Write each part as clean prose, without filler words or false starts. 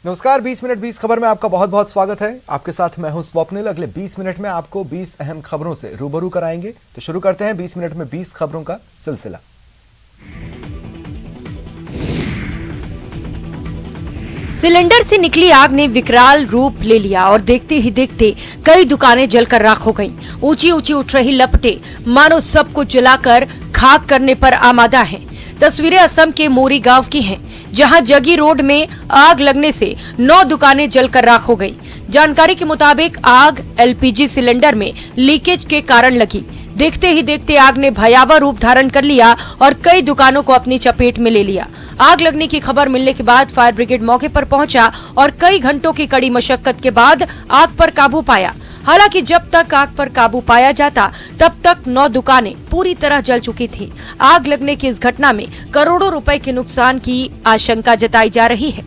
नमस्कार, 20 मिनट 20 खबर में आपका बहुत बहुत स्वागत है। आपके साथ मैं हूं स्वप्निल। अगले 20 मिनट में आपको 20 अहम खबरों से रूबरू कराएंगे। तो शुरू करते हैं 20 मिनट में 20 खबरों का सिलसिला। सिलेंडर से निकली आग ने विकराल रूप ले लिया और देखते ही देखते कई दुकानें जलकर राख हो गईं। ऊंची ऊंची उठ रही लपटें मानो सब कुछ जलाकर खाक करने पर आमादा हैं। तस्वीरें असम के मोरी गांव की हैं, जहां जगी रोड में आग लगने से 9 दुकानें जलकर राख हो गई। जानकारी के मुताबिक आग एलपीजी सिलेंडर में लीकेज के कारण लगी। देखते ही देखते आग ने भयावह रूप धारण कर लिया और कई दुकानों को अपनी चपेट में ले लिया। आग लगने की खबर मिलने के बाद फायर ब्रिगेड मौके पर पहुंचा और कई घंटों की कड़ी मशक्कत के बाद आग पर काबू पाया। हालांकि जब तक आग पर काबू पाया जाता तब तक 9 दुकानें पूरी तरह जल चुकी थी। आग लगने की इस घटना में करोड़ों रुपए के नुकसान की आशंका जताई जा रही है।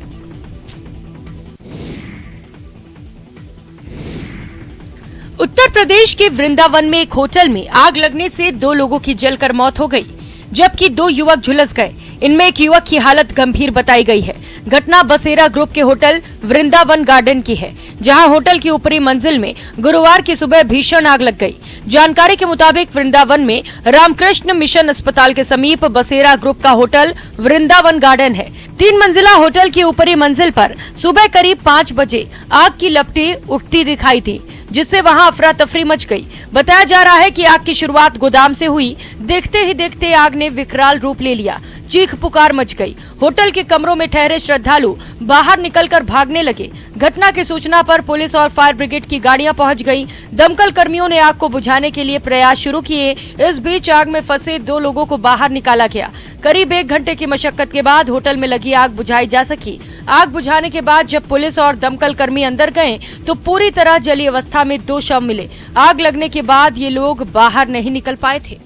उत्तर प्रदेश के वृंदावन में एक होटल में आग लगने से 2 लोगों की जलकर मौत हो गई, जबकि 2 युवक झुलस गए। इनमें एक युवक की हालत गंभीर बताई गई है। घटना बसेरा ग्रुप के होटल वृंदावन गार्डन की है, जहां होटल की ऊपरी मंजिल में गुरुवार की सुबह भीषण आग लग गई। जानकारी के मुताबिक वृंदावन में रामकृष्ण मिशन अस्पताल के समीप बसेरा ग्रुप का होटल वृंदावन गार्डन है। 3 मंजिला होटल की ऊपरी मंजिल पर सुबह करीब 5 बजे आग की लपटें उठती दिखाई दी, जिससे वहां अफरा तफरी मच गई। बताया जा रहा है कि आग की शुरुआत गोदाम से हुई। देखते ही देखते आग ने विकराल रूप ले लिया। चीख पुकार मच गई। होटल के कमरों में ठहरे श्रद्धालु बाहर निकलकर भागने लगे। घटना की सूचना पर पुलिस और फायर ब्रिगेड की गाड़ियां पहुंच गईं। दमकल कर्मियों ने आग को बुझाने के लिए प्रयास शुरू किए। इस बीच आग में फंसे 2 लोगों को बाहर निकाला गया। करीब 1 घंटे की मशक्कत के बाद होटल में लगी आग बुझाई जा सकी। आग बुझाने के बाद जब पुलिस और दमकल कर्मी अंदर गए तो पूरी तरह जली अवस्था में 2 शव मिले। आग लगने के बाद ये लोग बाहर नहीं निकल पाए थे।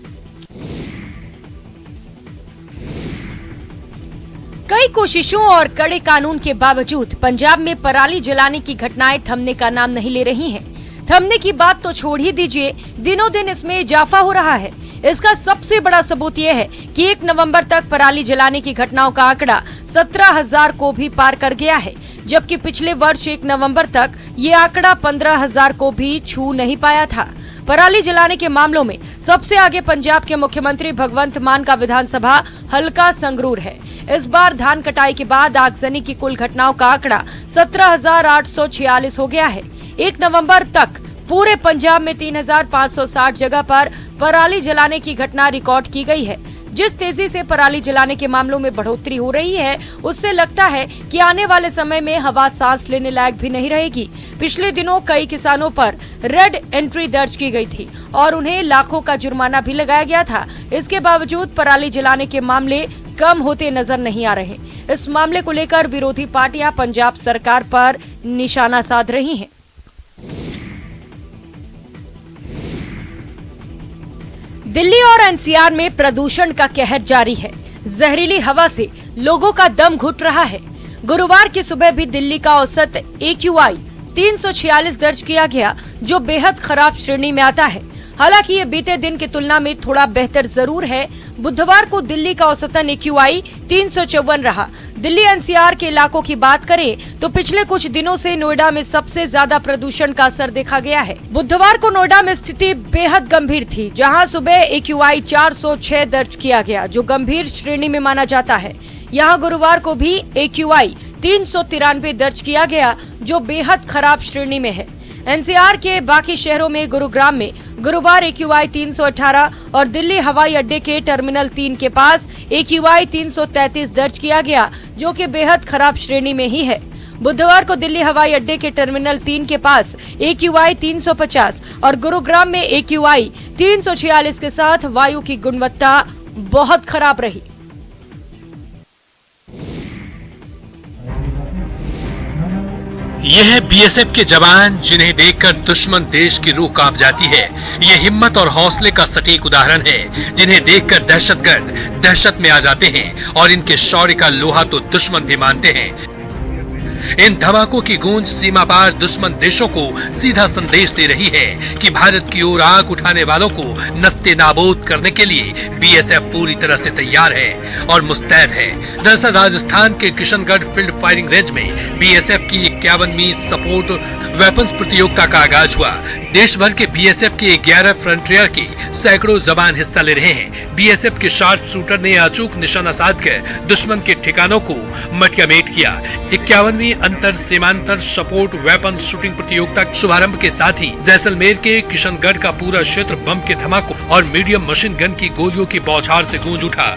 कई कोशिशों और कड़े कानून के बावजूद पंजाब में पराली जलाने की घटनाएं थमने का नाम नहीं ले रही हैं। थमने की बात तो छोड़ ही दीजिए, दिनों दिन इसमें इजाफा हो रहा है। इसका सबसे बड़ा सबूत ये है कि 1 नवंबर तक पराली जलाने की घटनाओं का आंकड़ा 17,000 को भी पार कर गया है, जबकि पिछले वर्ष 1 नवंबर तक ये आंकड़ा 15,000 को भी छू नहीं पाया था। पराली जलाने के मामलों में सबसे आगे पंजाब के मुख्यमंत्री भगवंत मान का विधानसभा हल्का संगरूर है। इस बार धान कटाई के बाद आगजनी की कुल घटनाओं का आंकड़ा 17,846 हो गया है। 1 नवंबर तक पूरे पंजाब में 3,560 जगह पर पराली जलाने की घटना रिकॉर्ड की गई है। जिस तेजी से पराली जलाने के मामलों में बढ़ोतरी हो रही है, उससे लगता है कि आने वाले समय में हवा सांस लेने लायक भी नहीं रहेगी। पिछले दिनों कई किसानों पर रेड एंट्री दर्ज की गई थी और उन्हें लाखों का जुर्माना भी लगाया गया था। इसके बावजूद पराली जलाने के मामले कम होते नजर नहीं आ रहे। इस मामले को लेकर विरोधी पार्टियां पंजाब सरकार पर निशाना साध रही हैं। दिल्ली और एनसीआर में प्रदूषण का कहर जारी है। जहरीली हवा से लोगों का दम घुट रहा है। गुरुवार की सुबह भी दिल्ली का औसत AQI 346 दर्ज किया गया, जो बेहद खराब श्रेणी में आता है। हालांकि ये बीते दिन की तुलना में थोड़ा बेहतर जरूर है। बुधवार को दिल्ली का औसतन AQI 354 रहा। दिल्ली एनसीआर के इलाकों की बात करें तो पिछले कुछ दिनों से नोएडा में सबसे ज्यादा प्रदूषण का असर देखा गया है। बुधवार को नोएडा में स्थिति बेहद गंभीर थी, जहां सुबह AQI 406 दर्ज किया गया, जो गंभीर श्रेणी में माना जाता है। यहां गुरुवार को भी AQI 393 दर्ज किया गया, जो बेहद खराब श्रेणी में है। एनसीआर के बाकी शहरों में गुरुग्राम में गुरुवार AQI 318 और दिल्ली हवाई अड्डे के टर्मिनल 3 के पास AQI 333 दर्ज किया गया, जो कि बेहद खराब श्रेणी में ही है। बुधवार को दिल्ली हवाई अड्डे के टर्मिनल 3 के पास AQI 350 और गुरुग्राम में AQI 346 के साथ वायु की गुणवत्ता बहुत खराब रही। ये है बीएसएफ के जवान, जिन्हें देखकर दुश्मन देश की रूह कांप जाती है। ये हिम्मत और हौसले का सटीक उदाहरण है, जिन्हें देखकर दहशतगर्द दहशत में आ जाते हैं और इनके शौर्य का लोहा तो दुश्मन भी मानते हैं। इन धमाकों की गूंज सीमा पार दुश्मन देशों को सीधा संदेश दे रही है कि भारत की ओर आंख उठाने वालों को नस्ते नाबूद करने के लिए बीएसएफ पूरी तरह से तैयार है और मुस्तैद है। दरअसल राजस्थान के किशनगढ़ फील्ड फायरिंग रेंज में बीएसएफ की 51वीं सपोर्ट वेपन्स प्रतियोगिता का आगाज हुआ। देश भर के बीएसएफ के 11 फ्रंटियर के सैकड़ों जवान हिस्सा ले रहे हैं। बीएसएफ के शार्प शूटर ने अचूक निशाना साधकर दुश्मन के ठिकानों को मटियामेट किया। 51वीं अंतर सीमांतर सपोर्ट वेपन शूटिंग प्रतियोगिता के शुभारंभ के साथ ही जैसलमेर के किशनगढ़ का पूरा क्षेत्र बम के धमाकों और मीडियम मशीन गन की गोलियों की बौछार से गूंज उठा।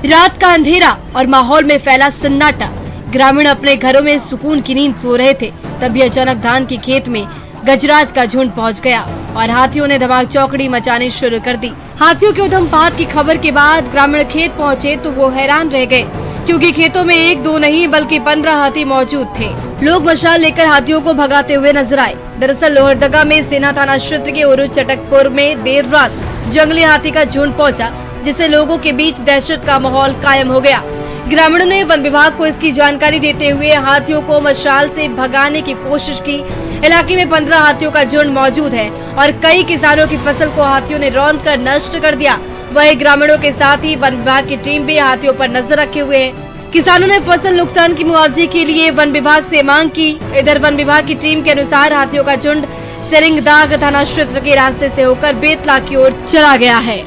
रात का अंधेरा और माहौल में फैला सन्नाटा। ग्रामीण अपने घरों में सुकून की नींद सो रहे थे, तभी अचानक धान के खेत में गजराज का झुंड पहुंच गया और हाथियों ने धमाक चौकड़ी मचानी शुरू कर दी। हाथियों के उधमपात की खबर के बाद ग्रामीण खेत पहुंचे तो वो हैरान रह गए, क्योंकि खेतों में 1-2 नहीं बल्कि 15 हाथी मौजूद थे। लोग मशाल लेकर हाथियों को भगाते हुए नजर आए। दरअसल लोहरदगा में सेना थाना क्षेत्र के उरु चटकपुर में देर रात जंगली हाथी का झुंड पहुंचा, जिससे लोगों के बीच दहशत का माहौल कायम हो गया। ग्रामीणों ने वन विभाग को इसकी जानकारी देते हुए हाथियों को मशाल से भगाने की कोशिश की। इलाके में 15 हाथियों का झुंड मौजूद है और कई किसानों की फसल को हाथियों ने रौंद कर नष्ट कर दिया। वहीं ग्रामीणों के साथ ही वन विभाग की टीम भी हाथियों पर नजर रखे हुए है। किसानों ने फसल नुकसान की मुआवजे के लिए वन विभाग से मांग की। इधर वन विभाग की टीम के अनुसार हाथियों का झुंड सेरिंगदाग थाना क्षेत्र के रास्ते से होकर बेतला की ओर चला गया है।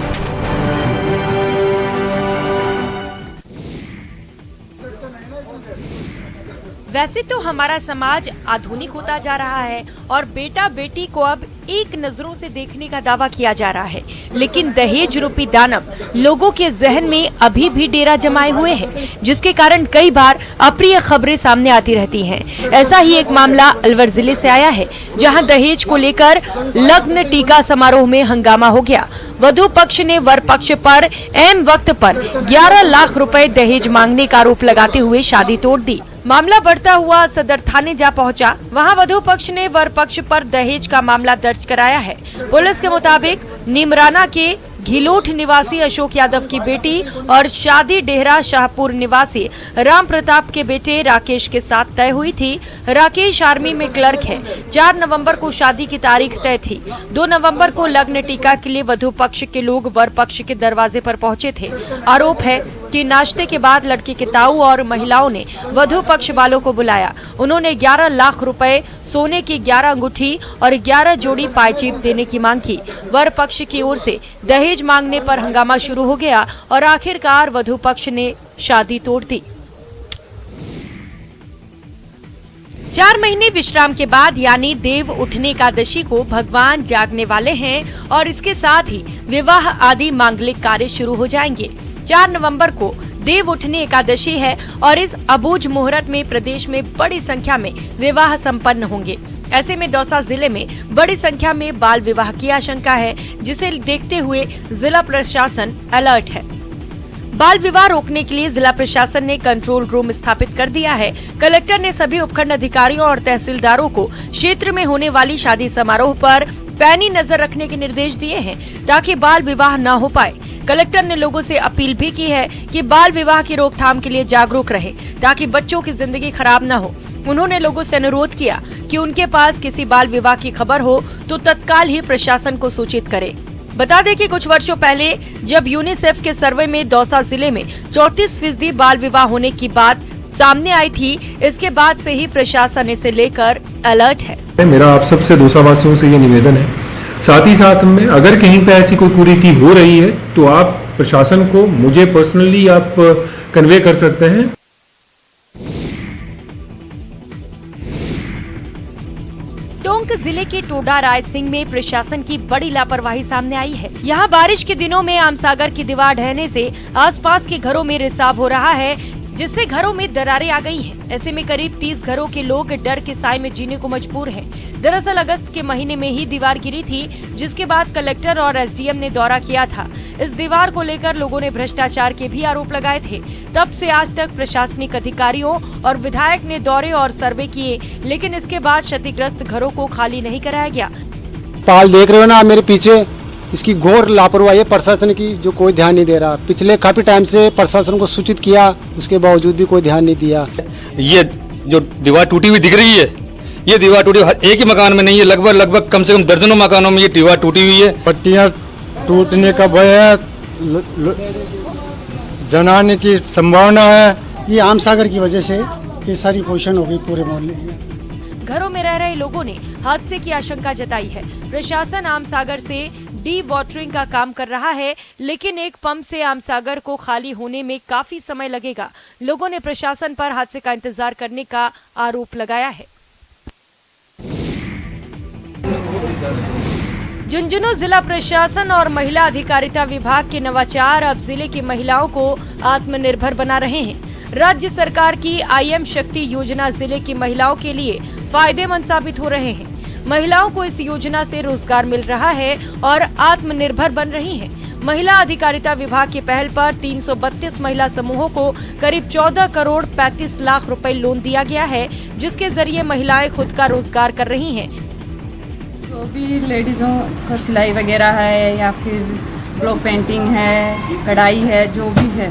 वैसे तो हमारा समाज आधुनिक होता जा रहा है और बेटा बेटी को अब एक नजरों से देखने का दावा किया जा रहा है, लेकिन दहेज रूपी दानव लोगों के जहन में अभी भी डेरा जमाए हुए है, जिसके कारण कई बार अप्रिय खबरें सामने आती रहती हैं। ऐसा ही एक मामला अलवर जिले से आया है, जहां दहेज को लेकर लग्न टीका समारोह में हंगामा हो गया। वधु पक्ष ने वर पक्ष पर ऐन वक्त पर 11 लाख रुपए दहेज मांगने का आरोप लगाते हुए शादी तोड़ दी। मामला बढ़ता हुआ सदर थाने जा पहुंचा। वहां वधु पक्ष ने वर पक्ष पर दहेज का मामला दर्ज कराया है। पुलिस के मुताबिक नीमराना के घिलोठ निवासी अशोक यादव की बेटी और शादी डेहरा शाहपुर निवासी राम प्रताप के बेटे राकेश के साथ तय हुई थी। राकेश आर्मी में क्लर्क है। 4 नवंबर को शादी की तारीख तय थी। 2 नवंबर को लग्न टीका के लिए वधु पक्ष के लोग वर पक्ष के दरवाजे पर पहुंचे थे। आरोप है कि नाश्ते के बाद लड़की के ताऊ और महिलाओं ने वधु पक्ष वालों को बुलाया। उन्होंने 11 लाख रुपए, सोने की 11 अंगूठी और 11 जोड़ी पायचीप देने की मांग की। वर पक्ष की ओर से दहेज मांगने पर हंगामा शुरू हो गया और आखिरकार वधु पक्ष ने शादी तोड़ दी। 4 महीने विश्राम के बाद यानी देव उठनी एकादशी को भगवान जागने वाले हैं और इसके साथ ही विवाह आदि मांगलिक कार्य शुरू हो जाएंगे। 4 नवंबर को देव उठनी एकादशी है और इस अबूझ मुहूर्त में प्रदेश में बड़ी संख्या में विवाह संपन्न होंगे। ऐसे में दौसा जिले में बड़ी संख्या में बाल विवाह की आशंका है, जिसे देखते हुए जिला प्रशासन अलर्ट है। बाल विवाह रोकने के लिए जिला प्रशासन ने कंट्रोल रूम स्थापित कर दिया है। कलेक्टर ने सभी उपखंड अधिकारियों और तहसीलदारों को क्षेत्र में होने वाली शादी समारोह पर पैनी नजर रखने के निर्देश दिए हैं, ताकि बाल विवाह न हो पाए। कलेक्टर ने लोगों से अपील भी की है कि बाल विवाह की रोकथाम के लिए जागरूक रहे, ताकि बच्चों की जिंदगी खराब न हो। उन्होंने लोगों से अनुरोध किया कि उनके पास किसी बाल विवाह की खबर हो तो तत्काल ही प्रशासन को सूचित करें। बता दें कि कुछ वर्षों पहले जब यूनिसेफ के सर्वे में दौसा जिले में 34% बाल विवाह होने की बात सामने आई थी, इसके बाद से ही प्रशासन इसे लेकर अलर्ट है। मेरा आप सबसे दौसा वासियों से ये निवेदन है, साथ ही साथ में अगर कहीं पे ऐसी कोई कुरीति हो रही है तो आप प्रशासन को, मुझे पर्सनली आप कन्वे कर सकते हैं। टोंक जिले के टोडा राय सिंह में प्रशासन की बड़ी लापरवाही सामने आई है। यहाँ बारिश के दिनों में आमसागर की दीवार ढहने से आसपास के घरों में रिसाव हो रहा है, जिससे घरों में दरारें आ गई हैं। ऐसे में करीब 30 घरों के लोग डर के साए में जीने को मजबूर हैं। दरअसल अगस्त के महीने में ही दीवार गिरी थी, जिसके बाद कलेक्टर और एसडीएम ने दौरा किया था। इस दीवार को लेकर लोगों ने भ्रष्टाचार के भी आरोप लगाए थे। तब से आज तक प्रशासनिक अधिकारियों और विधायक ने दौरे और सर्वे किए, लेकिन इसके बाद क्षतिग्रस्त घरों को खाली नहीं कराया गया। पाल देख रहे हो ना मेरे पीछे, इसकी घोर लापरवाही है प्रशासन की, जो कोई ध्यान नहीं दे रहा। पिछले काफ़ी टाइम से प्रशासन को सूचित किया, उसके बावजूद भी कोई ध्यान नहीं दिया। ये जो दीवार टूटी हुई दिख रही है, ये दीवार टूटी एक ही मकान में नहीं है, लगभग कम से कम दर्जनों मकानों में ये दीवार टूटी हुई है। पट्टियाँ टूटने का भय है, जनाने की संभावना है। ये आम सागर की वजह से ये सारी पोषण हो गई पूरे मोहल्ले में। घरों में रह रहे लोगों ने हादसे की आशंका जताई है। प्रशासन आमसागर से डी वाटरिंग का काम कर रहा है, लेकिन एक पंप से आमसागर को खाली होने में काफी समय लगेगा। लोगों ने प्रशासन पर हादसे का इंतजार करने का आरोप लगाया है। झुंझुनू जिला प्रशासन और महिला अधिकारिता विभाग के नवाचार अब जिले की महिलाओं को आत्मनिर्भर बना रहे हैं। राज्य सरकार की IM शक्ति योजना जिले की महिलाओं के लिए फायदेमंद साबित हो रहे हैं। महिलाओं को इस योजना से रोजगार मिल रहा है और आत्मनिर्भर बन रही हैं। महिला अधिकारिता विभाग की पहल पर 332 महिला समूहों को करीब 14 करोड़ 35 लाख रुपए लोन दिया गया है, जिसके जरिए महिलाएं खुद का रोजगार कर रही हैं। जो भी लेडीजों का सिलाई वगैरह है या फिर ब्लॉक पेंटिंग है, कढ़ाई है, जो भी है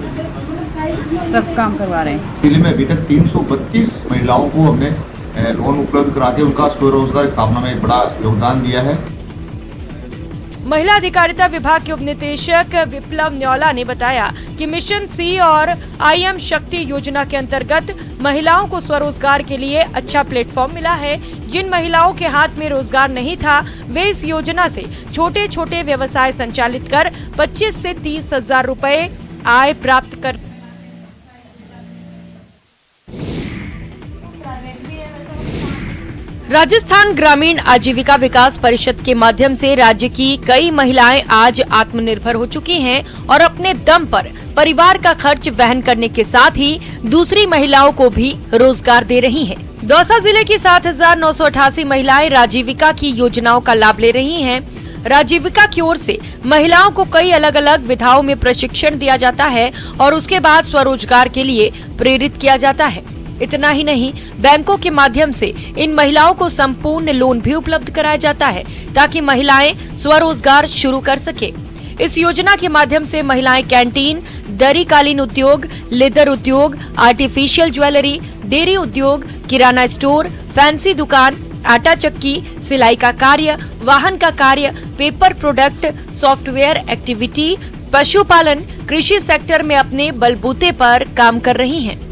सब काम करवा रहे हैं। जिले में अभी तक 332 महिलाओं को हमने लोन उपलब्ध करा के उनका स्वरोजगार स्थापना में बड़ा योगदान दिया है। महिला अधिकारिता विभाग के उपनिदेशक विप्लव न्योला ने बताया कि मिशन सी और IM शक्ति योजना के अंतर्गत महिलाओं को स्वरोजगार के लिए अच्छा प्लेटफॉर्म मिला है। जिन महिलाओं के हाथ में रोजगार नहीं था, वे इस योजना से छोटे छोटे व्यवसाय संचालित कर 25 से 30 हजार रुपए आय प्राप्त कर। राजस्थान ग्रामीण आजीविका विकास परिषद के माध्यम से राज्य की कई महिलाएं आज आत्मनिर्भर हो चुकी हैं और अपने दम पर परिवार का खर्च वहन करने के साथ ही दूसरी महिलाओं को भी रोजगार दे रही हैं। दौसा जिले की 7,988 महिलाएं राजीविका की योजनाओं का लाभ ले रही हैं। राजीविका की ओर से महिलाओं को कई अलग अलग विधाओं में प्रशिक्षण दिया जाता है और उसके बाद स्वरोजगार के लिए प्रेरित किया जाता है। इतना ही नहीं, बैंकों के माध्यम से इन महिलाओं को संपूर्ण लोन भी उपलब्ध कराया जाता है ताकि महिलाएं स्वरोजगार शुरू कर सके। इस योजना के माध्यम से महिलाएं कैंटीन, दरी कालीन उद्योग, लेदर उद्योग, आर्टिफिशियल ज्वेलरी, डेयरी उद्योग, किराना स्टोर, फैंसी दुकान, आटा चक्की, सिलाई का कार्य, वाहन का कार्य, पेपर प्रोडक्ट, सॉफ्टवेयर एक्टिविटी, पशुपालन, कृषि सेक्टर में अपने बलबूते पर काम कर रही हैं।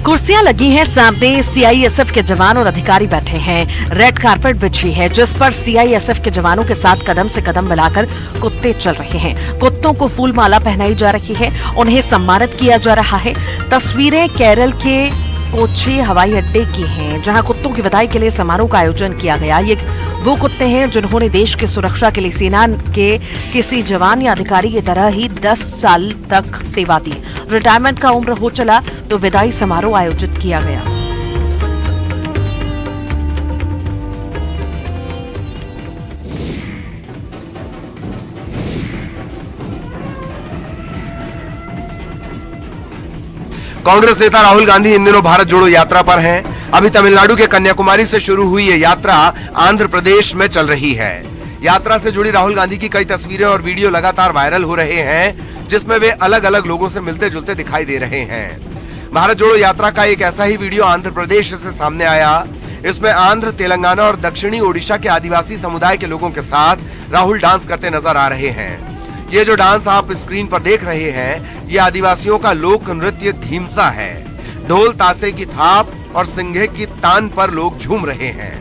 कुर्सियां लगी हैं, सामने CISF के जवान और अधिकारी बैठे हैं। रेड कारपेट बिछी है जिस पर CISF के जवानों के साथ कदम से कदम मिलाकर कुत्ते चल रहे हैं। कुत्तों को फूल माला पहनाई जा रही है, उन्हें सम्मानित किया जा रहा है। तस्वीरें केरल के कोच्चि हवाई अड्डे की हैं, जहां कुत्तों की विदाई के लिए समारोह का आयोजन किया गया। ये वो कुत्ते हैं जिन्होंने देश की सुरक्षा के लिए सेना के किसी जवान या अधिकारी की तरह ही 10 साल तक सेवा दी। रिटायरमेंट का उम्र हो चला तो विदाई समारोह आयोजित किया गया। कांग्रेस नेता राहुल गांधी इन दिनों भारत जोड़ो यात्रा पर हैं। अभी तमिलनाडु के कन्याकुमारी से शुरू हुई ये यात्रा आंध्र प्रदेश में चल रही है। यात्रा से जुड़ी राहुल गांधी की कई तस्वीरें और वीडियो लगातार वायरल हो रहे हैं, जिसमें वे अलग अलग लोगों से मिलते जुलते दिखाई दे रहे हैं। भारत जोड़ो यात्रा का एक ऐसा ही वीडियो आंध्र प्रदेश से सामने आया। इसमें आंध्र, तेलंगाना और दक्षिणी ओडिशा के आदिवासी समुदाय के लोगों के साथ राहुल डांस करते नजर आ रहे हैं। ये जो डांस आप स्क्रीन पर देख रहे हैं, ये आदिवासियों का लोक नृत्य धीमसा है। ढोल तासे की थाप और सिंघे की तान पर लोग झूम रहे हैं।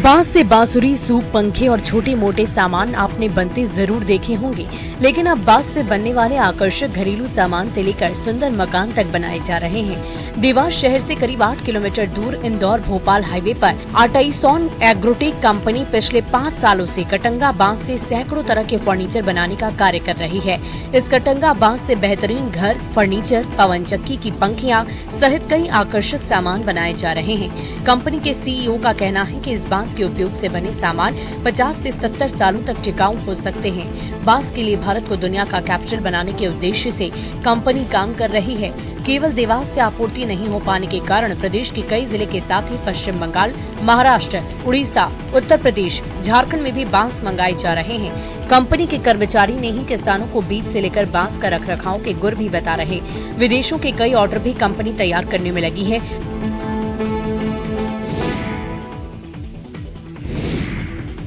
बांस से बांसुरी, सूप, पंखे और छोटे मोटे सामान आपने बनते जरूर देखे होंगे, लेकिन अब बांस से बनने वाले आकर्षक घरेलू सामान से लेकर सुंदर मकान तक बनाए जा रहे हैं। देवास शहर से करीब 8 किलोमीटर दूर इंदौर भोपाल हाईवे पर आर्टाइसॉन एग्रोटेक कंपनी पिछले 5 सालों से कटंगा बांस से सैकड़ों तरह के फर्नीचर बनाने का कार्य कर रही है। इस कटंगा बांस से बेहतरीन घर, फर्नीचर, पवन चक्की की पंखियां सहित कई आकर्षक सामान बनाए जा रहे हैं। कंपनी के CEO का कहना है कि इस बांस बांस के उपयोग से बने सामान 50 से 70 सालों तक टिकाऊ हो सकते हैं। बांस के लिए भारत को दुनिया का कैपिटल बनाने के उद्देश्य से कंपनी काम कर रही है। केवल देवास से आपूर्ति नहीं हो पाने के कारण प्रदेश के कई जिले के साथ ही पश्चिम बंगाल, महाराष्ट्र, उड़ीसा, उत्तर प्रदेश, झारखंड में भी बांस मंगाए जा रहे हैं। कंपनी के कर्मचारी ने ही किसानों को बीज से लेकर बांस का रखरखाव के गुर भी बता रहे। विदेशों के कई ऑर्डर भी कंपनी तैयार करने में लगी है।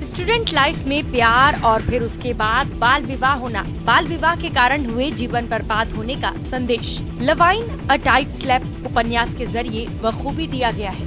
स्टूडेंट लाइफ में प्यार और फिर उसके बाद बाल विवाह होना, बाल विवाह के कारण हुए जीवन बर्बाद होने का संदेश लवाइन अ टाइट स्लैप उपन्यास के जरिए बखूबी दिया गया है।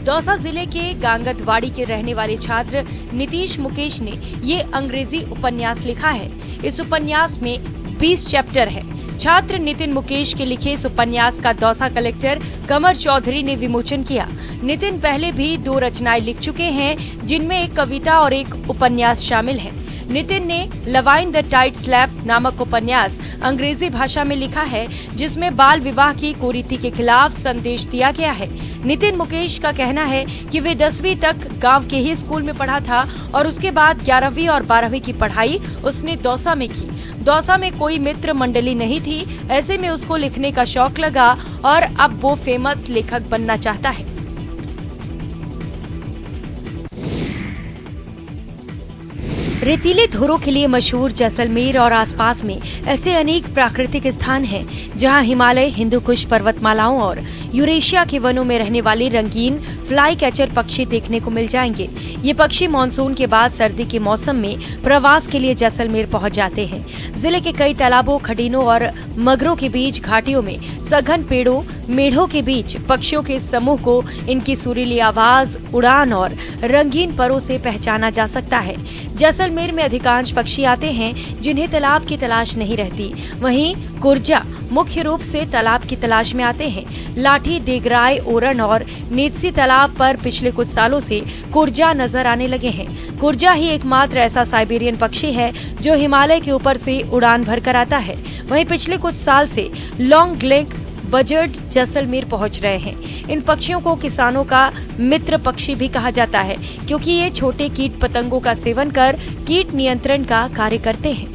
दौसा जिले के गांगतवाड़ी के रहने वाले छात्र नीतीश मुकेश ने ये अंग्रेजी उपन्यास लिखा है। इस उपन्यास में 20 चैप्टर है। छात्र नितिन मुकेश के लिखे इस उपन्यास का दौसा कलेक्टर कमर चौधरी ने विमोचन किया। नितिन पहले भी 2 रचनाएं लिख चुके हैं, जिनमें एक कविता और एक उपन्यास शामिल है। नितिन ने लवाइन द टाइट स्लैप नामक उपन्यास अंग्रेजी भाषा में लिखा है, जिसमें बाल विवाह की कुरीति के खिलाफ संदेश दिया गया है। नितिन मुकेश का कहना है कि वे 10वीं तक गांव के ही स्कूल में पढ़ा था और उसके बाद 11वीं और 12वीं की पढ़ाई उसने दौसा में की। दौसा में कोई मित्र मंडली नहीं थी, ऐसे में उसको लिखने का शौक लगा और अब वो फेमस लेखक बनना चाहता है। रेतीले धुरों के लिए मशहूर जैसलमेर और आसपास में ऐसे अनेक प्राकृतिक स्थान हैं, जहां हिमालय, हिंदू कुश पर्वतमालाओं और यूरेशिया के वनों में रहने वाले रंगीन फ्लाई कैचर पक्षी देखने को मिल जाएंगे। ये पक्षी मानसून के बाद सर्दी के मौसम में प्रवास के लिए जैसलमेर पहुंच जाते हैं। जिले के कई तालाबों, खडीनों और मगरों के बीच घाटियों में सघन पेड़ों, मेढ़ों के बीच पक्षियों के समूह को इनकी सुरीली आवाज, उड़ान और रंगीन परों से पहचाना जा सकता है। जैसलमेर में अधिकांश पक्षी आते हैं जिन्हें तालाब की तलाश नहीं रहती। वहीं कुर्जा मुख्य रूप से तालाब की तलाश में आते हैं। लाठी, देगराय, ओरन और नेतसी तालाब पर पिछले कुछ सालों से कुर्जा नजर आने लगे हैं। कुर्जा ही एकमात्र ऐसा साइबेरियन पक्षी है जो हिमालय के ऊपर से उड़ान भरकर आता है। वहीं पिछले कुछ साल से लॉन्ग लेग बजर्ड जैसलमेर पहुंच रहे हैं। इन पक्षियों को किसानों का मित्र पक्षी भी कहा जाता है, क्योंकि ये छोटे कीट पतंगों का सेवन कर कीट नियंत्रण का कार्य करते हैं।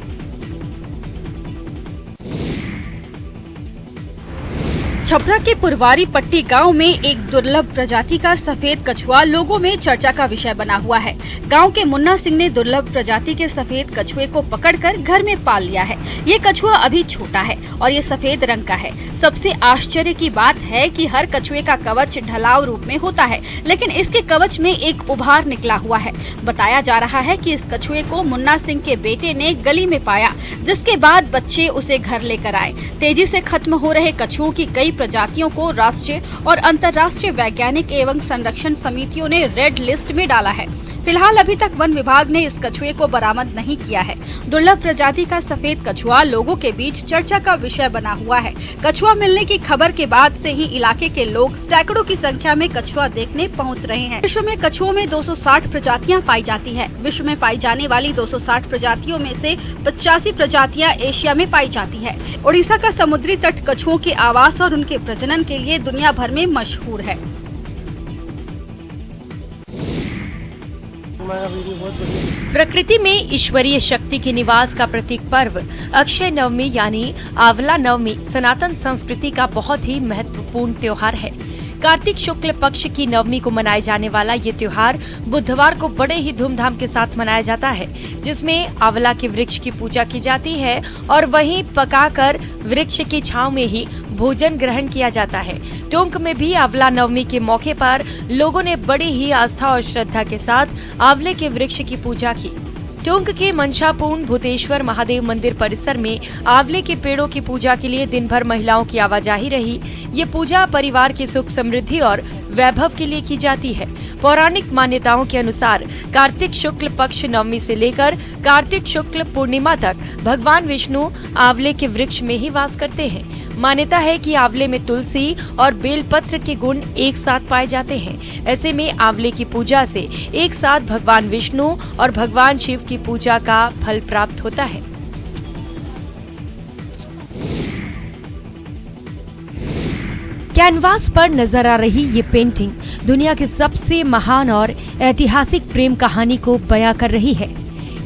छपरा के पुरवारी पट्टी गांव में एक दुर्लभ प्रजाति का सफेद कछुआ लोगों में चर्चा का विषय बना हुआ है। गांव के मुन्ना सिंह ने दुर्लभ प्रजाति के सफेद कछुए को पकड़कर घर में पाल लिया है। ये कछुआ अभी छोटा है और ये सफेद रंग का है। सबसे आश्चर्य की बात है कि हर कछुए का कवच ढलाव रूप में होता है, लेकिन इसके कवच में एक उभार निकला हुआ है। बताया जा रहा है कि इस कछुए को मुन्ना सिंह के बेटे ने गली में पाया, जिसके बाद बच्चे उसे घर लेकर आए। तेजी से खत्म हो रहे कछुओं की कई प्रजातियों को राष्ट्रीय और अंतर्राष्ट्रीय वैज्ञानिक एवं संरक्षण समितियों ने रेड लिस्ट में डाला है। फिलहाल अभी तक वन विभाग ने इस कछुए को बरामद नहीं किया है। दुर्लभ प्रजाति का सफेद कछुआ लोगों के बीच चर्चा का विषय बना हुआ है। कछुआ मिलने की खबर के बाद से ही इलाके के लोग सैकड़ों की संख्या में कछुआ देखने पहुंच रहे हैं। विश्व में कछुओं में 260 प्रजातियां पाई जाती है। विश्व में पाई जाने वाली 260 प्रजातियों में से 85 प्रजातियां एशिया में पाई जाती है। उड़ीसा का समुद्री तट कछुओं के आवास और उनके प्रजनन के लिए दुनिया भर में मशहूर है। प्रकृति में ईश्वरीय शक्ति के निवास का प्रतीक पर्व अक्षय नवमी यानी आंवला नवमी सनातन संस्कृति का बहुत ही महत्वपूर्ण त्योहार है। कार्तिक शुक्ल पक्ष की नवमी को मनाए जाने वाला ये त्योहार बुधवार को बड़े ही धूमधाम के साथ मनाया जाता है, जिसमें आंवला के वृक्ष की पूजा की जाती है और वहीं पकाकर वृक्ष की छांव में ही भोजन ग्रहण किया जाता है। टोंक में भी आंवला नवमी के मौके पर लोगों ने बड़ी ही आस्था और श्रद्धा के साथ आंवले के वृक्ष की पूजा की। टोंक के मंशापूर्ण भूतेश्वर महादेव मंदिर परिसर में आंवले के पेड़ों की पूजा के लिए दिन भर महिलाओं की आवाजाही रही। ये पूजा परिवार की सुख समृद्धि और वैभव के लिए की जाती है। पौराणिक मान्यताओं के अनुसार कार्तिक शुक्ल पक्ष नवमी से लेकर कार्तिक शुक्ल पूर्णिमा तक भगवान विष्णु आंवले के वृक्ष में ही वास करते हैं। मान्यता है कि आंवले में तुलसी और बेलपत्र के गुण एक साथ पाए जाते हैं। ऐसे में आंवले की पूजा से एक साथ भगवान विष्णु और भगवान शिव की पूजा का फल प्राप्त होता है। कैनवास पर नजर आ रही ये पेंटिंग दुनिया की सबसे महान और ऐतिहासिक प्रेम कहानी को बयां कर रही है।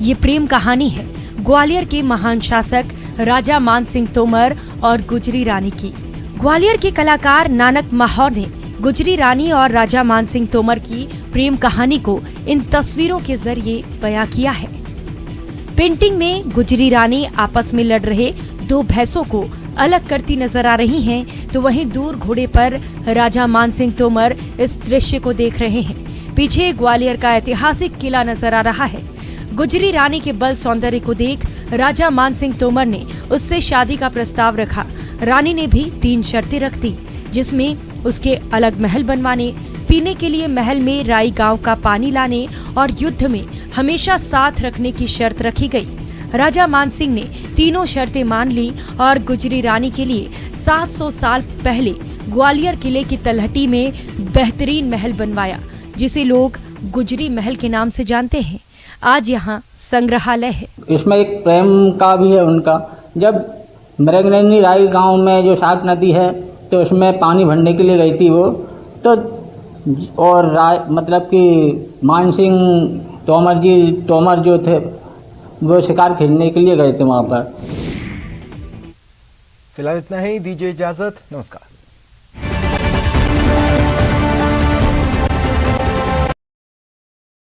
ये प्रेम कहानी है ग्वालियर के महान शासक राजा मान सिंह तोमर और गुजरी रानी की। ग्वालियर के कलाकार नानक माहौर ने गुजरी रानी और राजा मान सिंह तोमर की प्रेम कहानी को इन तस्वीरों के जरिए बयां किया है। पेंटिंग में गुजरी रानी आपस में लड़ रहे दो भैंसों को अलग करती नजर आ रही हैं, तो वहीं दूर घोड़े पर राजा मान सिंह तोमर इस दृश्य को देख रहे हैं। पीछे ग्वालियर का ऐतिहासिक किला नजर आ रहा है। गुजरी रानी के बल सौंदर्य को देख राजा मान सिंह तोमर ने उससे शादी का प्रस्ताव रखा। रानी ने भी 3 शर्तें रख दी, जिसमें उसके अलग महल बनवाने, पीने के लिए महल में राई गांव का पानी लाने और युद्ध में हमेशा साथ रखने की शर्त रखी गई। राजा मान सिंह ने तीनों शर्तें मान ली और गुजरी रानी के लिए 700 साल पहले ग्वालियर किले की तलहटी में बेहतरीन महल बनवाया, जिसे लोग गुजरी महल के नाम से जानते हैं। आज यहाँ संग्रहालय है। इसमें एक प्रेम का भी है उनका। जब मृगनैनी राई गांव में जो साग नदी है तो उसमें पानी भरने के लिए गई थी वो, तो और मतलब कि मान सिंह तोमर जो थे वो शिकार खेलने के लिए गए थे वहाँ पर। फिलहाल इतना ही, दीजिए इजाजत, नमस्कार।